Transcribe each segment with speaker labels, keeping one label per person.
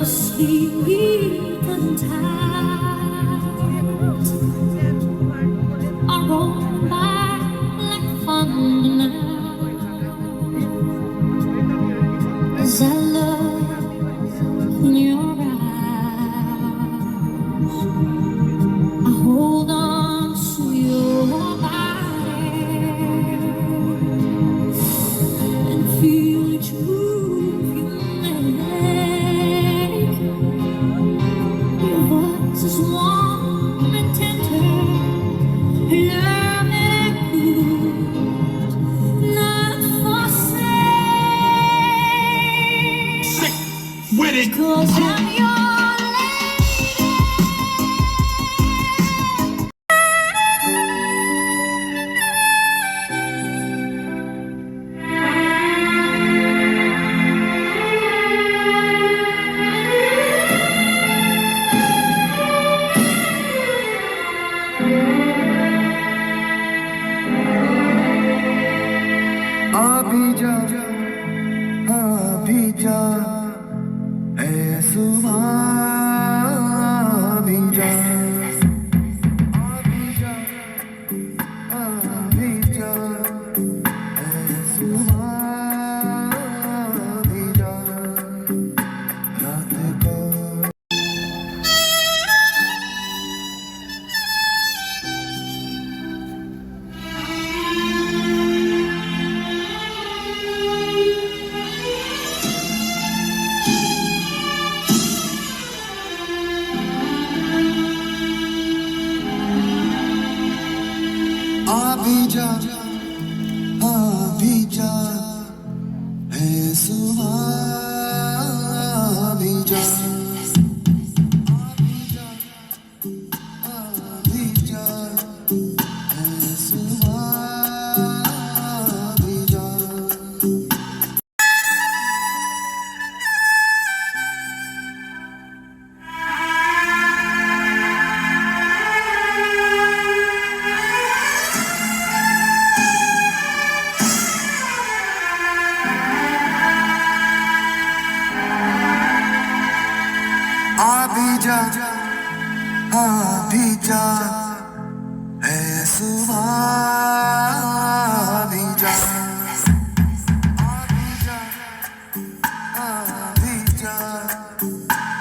Speaker 1: Sleep and tides are rolled by like thunder now. As I look in your eyes, I hold on to your body and feel each move you make. Your voice is warm and tender, love and good, not for sale. Sick with it, 'cause I'm your
Speaker 2: अभी जा ऐ सुबह अभी जा अभी जा ऐ सुबह अभी जा रात को अभी जा ऐ सुबह अभी जा अभी जा ऐ सुबह अभी जा अभी जा ऐ सुबह अभी जा अभी जा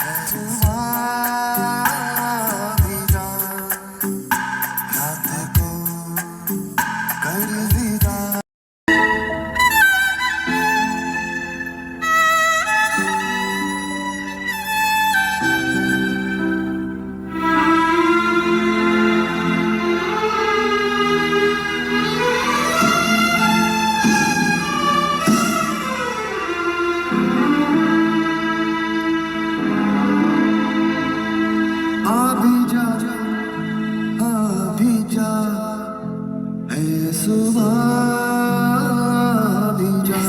Speaker 2: ऐ सुबह अभी जा रात को कर विदा अभी जा ऐ सुबह अभी जा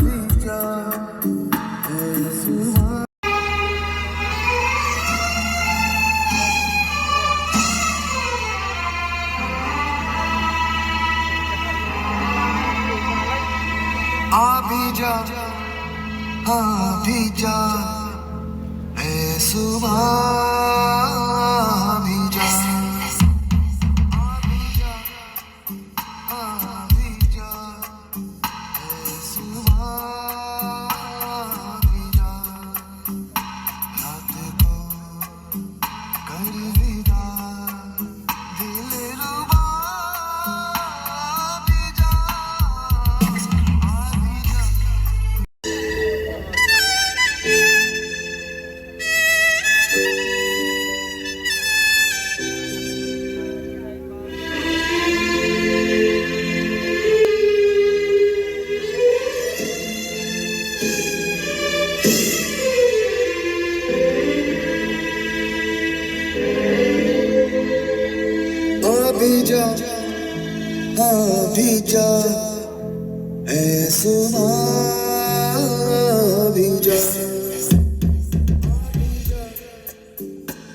Speaker 2: अभी जा ऐ सुबह अभी जा ऐ सुबह अभी जा अभी जा ऐ सुबह अभी जा रात को कर विदा दिलरुबा अभी जा अभी जा अभी जा ऐ सुबह अभी जा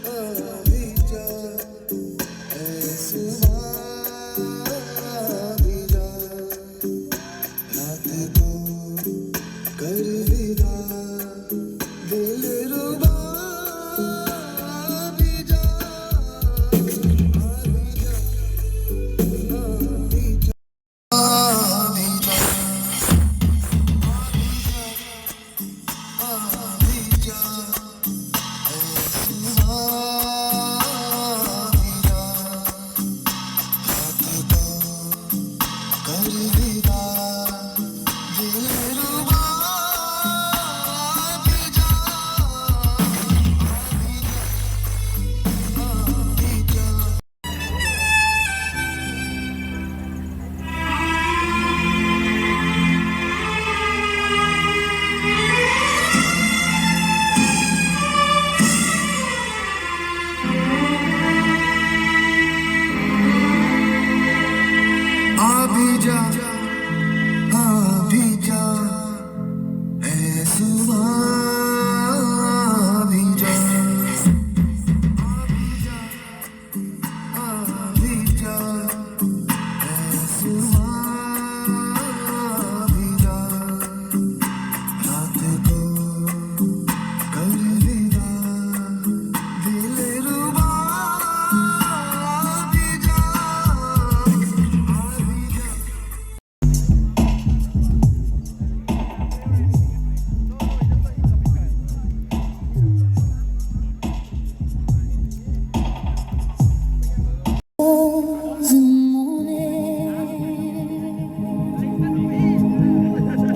Speaker 2: अभी जा ऐ सुबह अभी जा रात को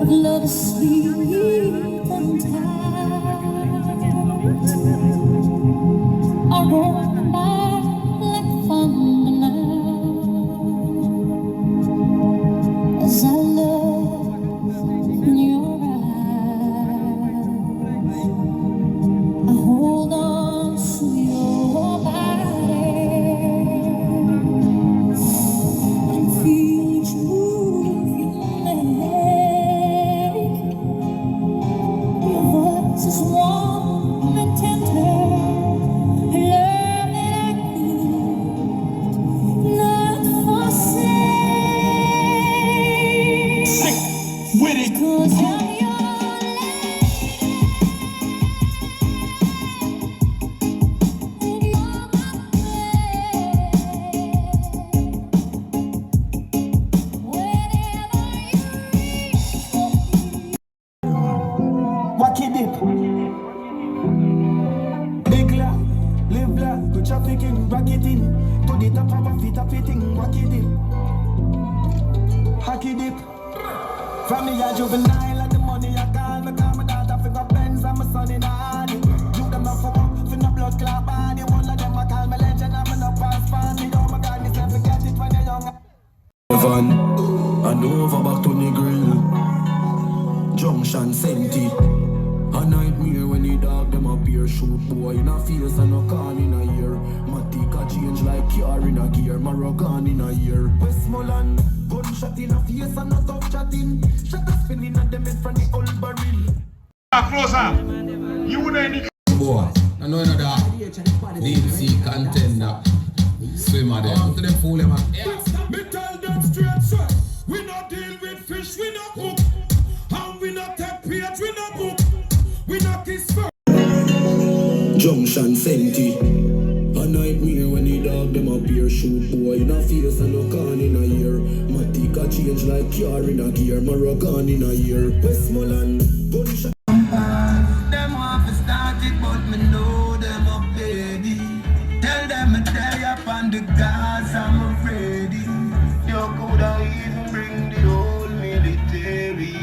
Speaker 1: Love is sweet and tight. I roll back like thunder now as I look in your eyes. I hold on to your body and feel each move you make. Your voice is warm and tender, love that I could not forsake.
Speaker 3: Sick with it.
Speaker 1: 'Cause I'm your
Speaker 3: Wacky dip. Big la, live la, good trafficking, racketing. To the top of a feet up fitting, wacky dip. Hacky dip. From me a juvenile and the money I call me call my daughter for got Benz and my son in a Harley. You them a fuck up for no blood clot body. One of them a call me legend and me no pass fancy. Oh my God, this never get it when you're young. Van, and over back to the grill. Junction senti. A nightmare when the dog them appear. Shoot boy in a face and no call in a ear. Matika change like car in a gear. Moroccan in a ear. Westmoreland, gunshot in a face and no tough chatting. Shut up spinning at them in front the old barrel.
Speaker 4: Closer. You ain't
Speaker 5: boy, I know another deep sea contender. Swimmer there. To them fool them. Yeah.
Speaker 4: me tell them straight, sir. We not deal with fish, we not hook. And we not take page, we not book. We not kiss for.
Speaker 3: Junction senti. A nightmare when the dog them appear. Shoot boy in a face and no can in a ear. Matika change like car in a gear. Moroccan in a ear. Westmoreland, gunshot.
Speaker 2: Them want to start it, but me know them up ready. Tell them me day up on the gas, I'm ready. You coulda even bring the whole military.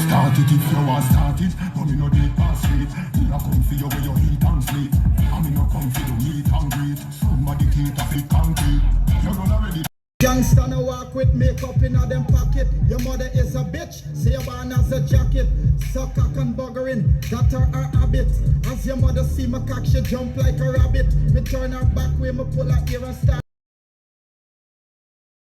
Speaker 4: Start it if you want start it. But me no deep past street. Me a come for you where you eat and sleep. And me no come for the meet and greet. Somebody keep a fit concrete. You run already.
Speaker 6: Youngster no walk with makeup in a them pocket. Your mother is a bitch, say your man has a jacket. Suck cock and buggering, that are her habit. As your mother see my cock, she jump like a rabbit. Me turn her back way, me pull her ear and start